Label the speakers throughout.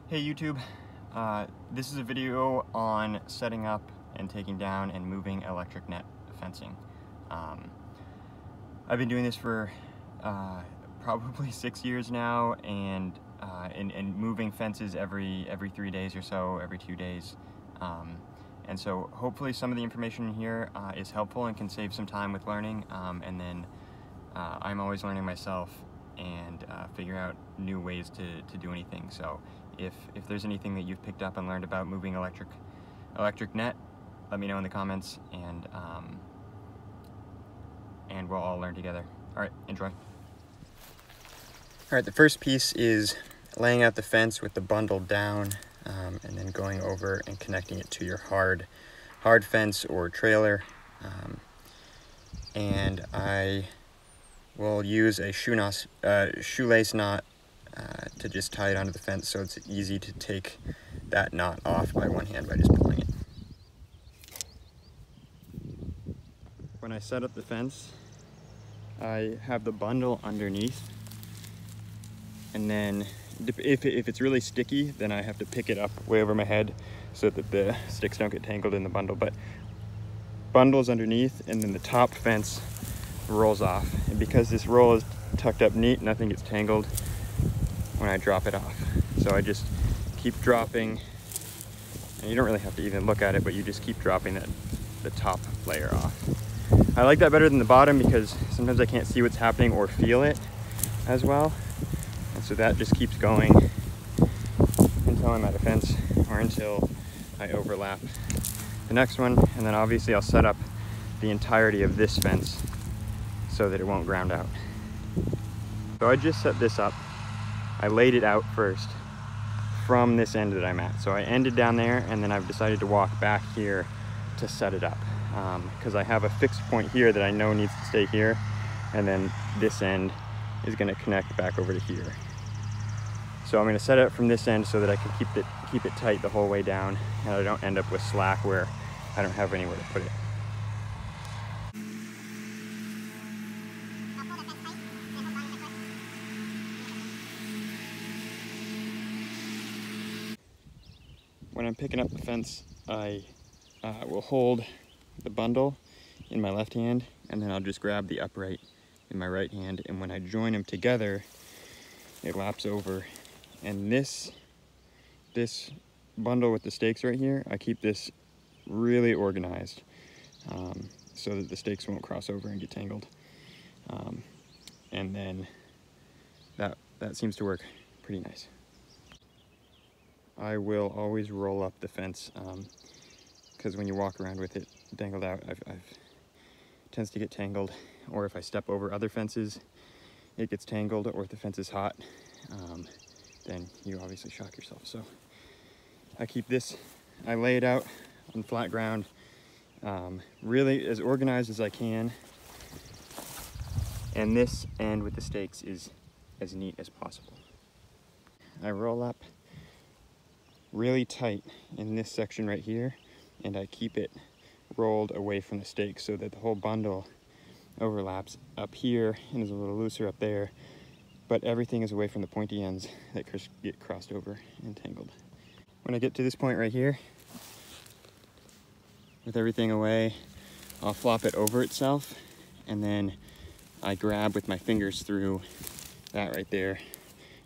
Speaker 1: Hey YouTube, this is a video on setting up and taking down and moving electric net fencing. I've been doing this for probably 6 years now, and moving fences every 3 days or so, every 2 days. And so hopefully some of the information here is helpful and can save some time with learning, and then I'm always learning myself and figure out new ways to do anything. So if there's anything that you've picked up and learned about moving electric net, let me know in the comments, and we'll all learn together. All right, enjoy. All right, the first piece is laying out the fence with the bundle down, and then going over and connecting it to your hard fence or trailer. And I will use a shoelace knot to just tie it onto the fence, so it's easy to take that knot off by one hand by just pulling it. When I set up the fence, I have the bundle underneath, and then if it's really sticky, then I have to pick it up way over my head so that the sticks don't get tangled in the bundle. But bundle's underneath, and then the top fence rolls off, and because this roll is tucked up neat, nothing gets tangled when I drop it off. So I just keep dropping, and you don't really have to even look at it, but you just keep dropping the top layer off. I like that better than the bottom because sometimes I can't see what's happening or feel it as well, and so that just keeps going until I'm at a fence or until I overlap the next one. And then obviously I'll set up the entirety of this fence so that it won't ground out. So I just set this up. I laid it out first from this end that I'm at. So I ended down there, and then I've decided to walk back here to set it up, because I have a fixed point here that I know needs to stay here, and then this end is going to connect back over to here. So I'm going to set it up from this end so that I can keep it tight the whole way down, and I don't end up with slack where I don't have anywhere to put it. When I'm picking up the fence, I will hold the bundle in my left hand, and then I'll just grab the upright in my right hand, and when I join them together, it laps over. And this bundle with the stakes right here, I keep this really organized, so that the stakes won't cross over and get tangled. And then that seems to work pretty nice. I will always roll up the fence, because when you walk around with it dangled out, it tends to get tangled, or if I step over other fences, it gets tangled, or if the fence is hot, then you obviously shock yourself. So I keep this, I lay it out on flat ground, really as organized as I can, and this end with the stakes is as neat as possible. I roll up really tight in this section right here, and I keep it rolled away from the stakes so that the whole bundle overlaps up here and is a little looser up there, but everything is away from the pointy ends that get crossed over and tangled. When I get to this point right here, with everything away, I'll flop it over itself, and then I grab with my fingers through that right there,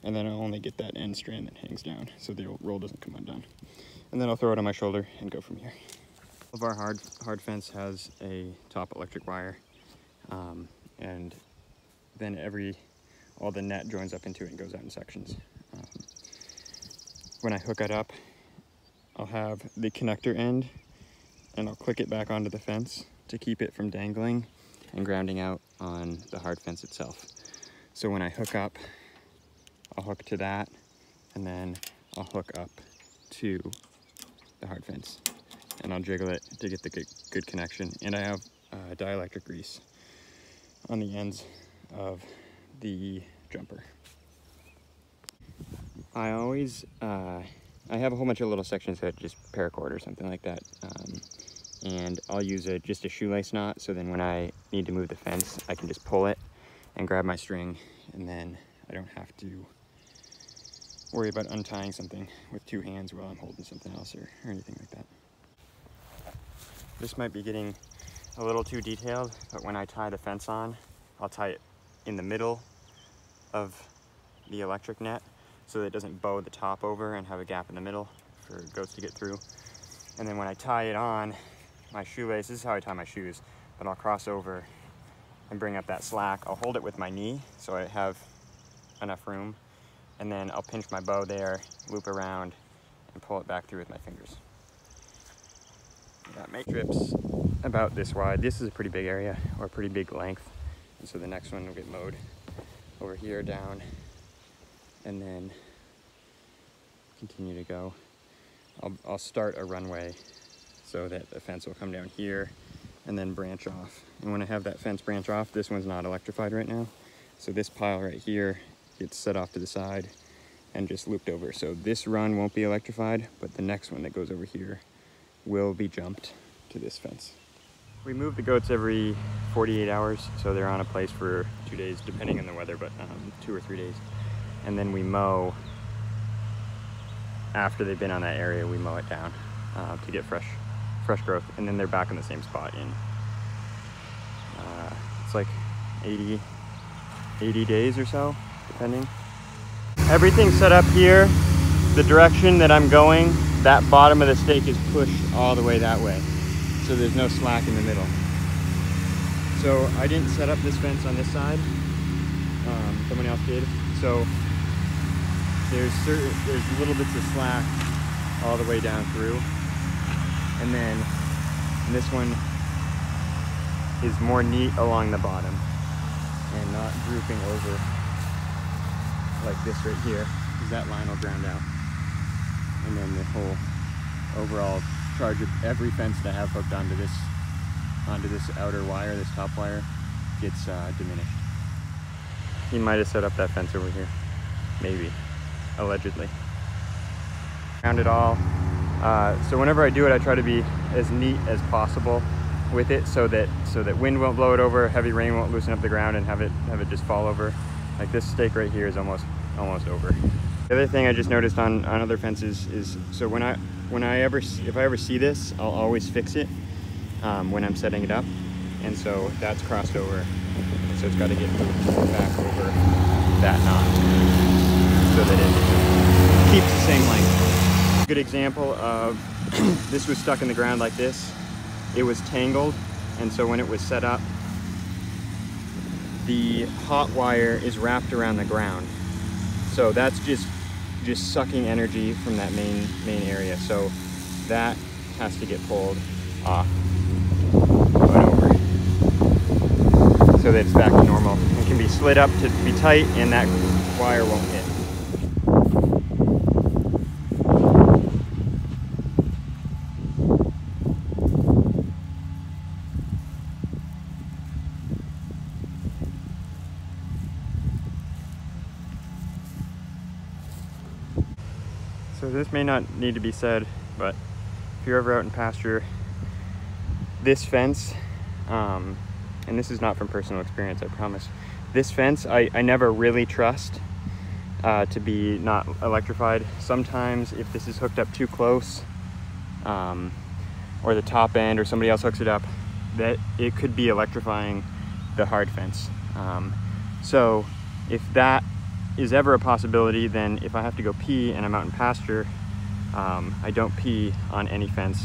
Speaker 1: and then I'll only get that end strand that hangs down so the roll doesn't come undone. And then I'll throw it on my shoulder and go from here. All of our hard fence has a top electric wire, and then all the net joins up into it and goes out in sections. When I hook it up, I'll have the connector end, and I'll click it back onto the fence to keep it from dangling and grounding out on the hard fence itself. So when I hook up, I'll hook to that, and then I'll hook up to the hard fence, and I'll jiggle it to get the good connection. And I have dielectric grease on the ends of the jumper. I always, I have a whole bunch of little sections that just paracord or something like that, and I'll use just a shoelace knot, so then when I need to move the fence, I can just pull it and grab my string, and then I don't have to worry about untying something with two hands while I'm holding something else or anything like that. This might be getting a little too detailed, but when I tie the fence on, I'll tie it in the middle of the electric net so that it doesn't bow the top over and have a gap in the middle for goats to get through. And then when I tie it on my shoelace, this is how I tie my shoes, but I'll cross over and bring up that slack. I'll hold it with my knee so I have enough room, and then I'll pinch my bow there, loop around, and pull it back through with my fingers. That makes strips about this wide. This is a pretty big area, or a pretty big length, and so the next one will get mowed over here down, and then continue to go. I'll start a runway so that the fence will come down here and then branch off. And when I have that fence branch off, this one's not electrified right now, so this pile right here gets set off to the side and just looped over. So this run won't be electrified, but the next one that goes over here will be jumped to this fence. We move the goats every 48 hours, so they're on a place for 2 days, depending on the weather, but 2 or 3 days. And then we mow, after they've been on that area, we mow it down to get fresh growth, and then they're back in the same spot in, it's like 80 days or so, depending. Everything's set up here. The direction that I'm going, that bottom of the stake is pushed all the way that way, so there's no slack in the middle. So I didn't set up this fence on this side, someone else did. So there's little bits of slack all the way down through, and then this one is more neat along the bottom and not drooping over like this right here, because that line will ground out. And then the whole overall charge of every fence that I have hooked onto this outer wire, this top wire, gets diminished. He might have set up that fence over here, maybe, allegedly. Ground it all. So whenever I do it, I try to be as neat as possible with it, so that wind won't blow it over, heavy rain won't loosen up the ground and have it just fall over. Like this stake right here is almost over. The other thing I just noticed on other fences is, so if I ever see this, I'll always fix it when I'm setting it up, and so that's crossed over, so it's got to get moved back over that knot so that it keeps the same length. Good example of this was stuck in the ground like this. It was tangled, and so when it was set up, the hot wire is wrapped around the ground, so that's just sucking energy from that main area, so that has to get pulled off and over so that it's back to normal. It can be slid up to be tight, and that wire won't hit. So this may not need to be said, but if you're ever out in pasture, this fence, and this is not from personal experience, I promise, this fence I never really trust to be not electrified. Sometimes if this is hooked up too close, or the top end or somebody else hooks it up, that it could be electrifying the hard fence. So if that is ever a possibility, then if I have to go pee and I'm out in pasture, I don't pee on any fence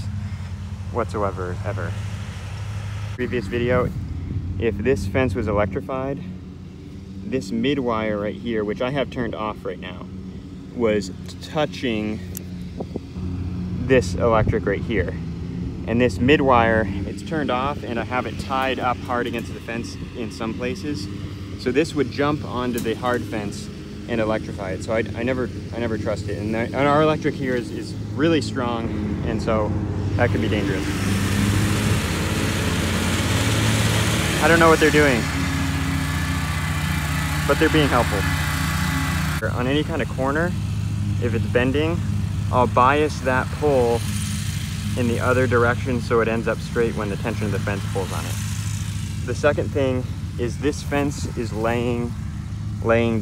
Speaker 1: whatsoever, ever. Previous video, if this fence was electrified, this mid wire right here, which I have turned off right now, was touching this electric right here. And this mid wire, it's turned off, and I have it tied up hard against the fence in some places. So this would jump onto the hard fence and electrify it. So I never trust it. And our electric here is really strong, and so that could be dangerous. I don't know what they're doing, but they're being helpful. On any kind of corner, if it's bending, I'll bias that pole in the other direction so it ends up straight when the tension of the fence pulls on it. The second thing is this fence is laying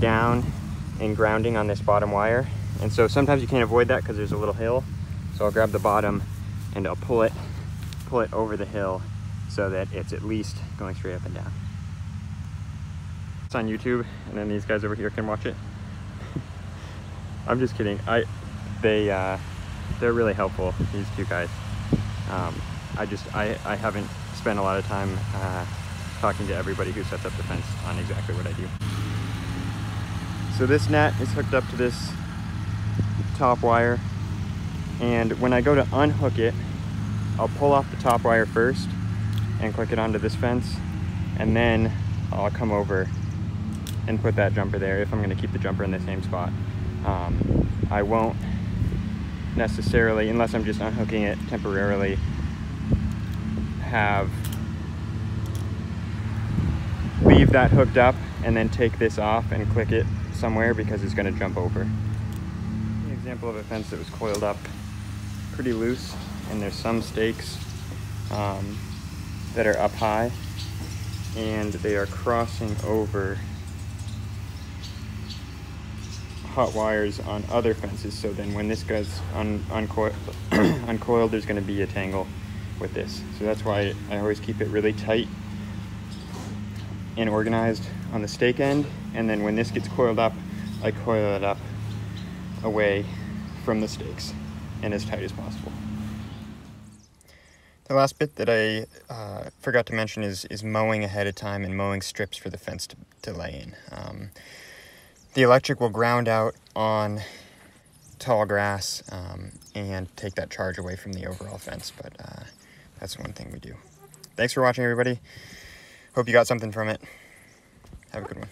Speaker 1: down and grounding on this bottom wire, And so sometimes you can't avoid that because there's a little hill. So I'll grab the bottom and I'll pull it over the hill so that it's at least going straight up and down. It's on YouTube, and then these guys over here can watch it. I'm just kidding. They're really helpful, these two guys. I haven't spent a lot of time talking to everybody who sets up the fence on exactly what I do. So this net is hooked up to this top wire, and when I go to unhook it, I'll pull off the top wire first and click it onto this fence, and then I'll come over and put that jumper there if I'm going to keep the jumper in the same spot. I won't necessarily, unless I'm just unhooking it temporarily, leave that hooked up and then take this off and click it somewhere because it's going to jump over. An example of a fence that was coiled up pretty loose, and there's some stakes that are up high, and they are crossing over hot wires on other fences. So then when this gets uncoiled, there's going to be a tangle with this. So that's why I always keep it really tight and organized on the stake end, and then when this gets coiled up, I coil it up away from the stakes and as tight as possible. The last bit that I forgot to mention is mowing ahead of time and mowing strips for the fence to lay in. The electric will ground out on tall grass and take that charge away from the overall fence, but that's one thing we do. Thanks for watching, everybody. Hope you got something from it. Have a good one.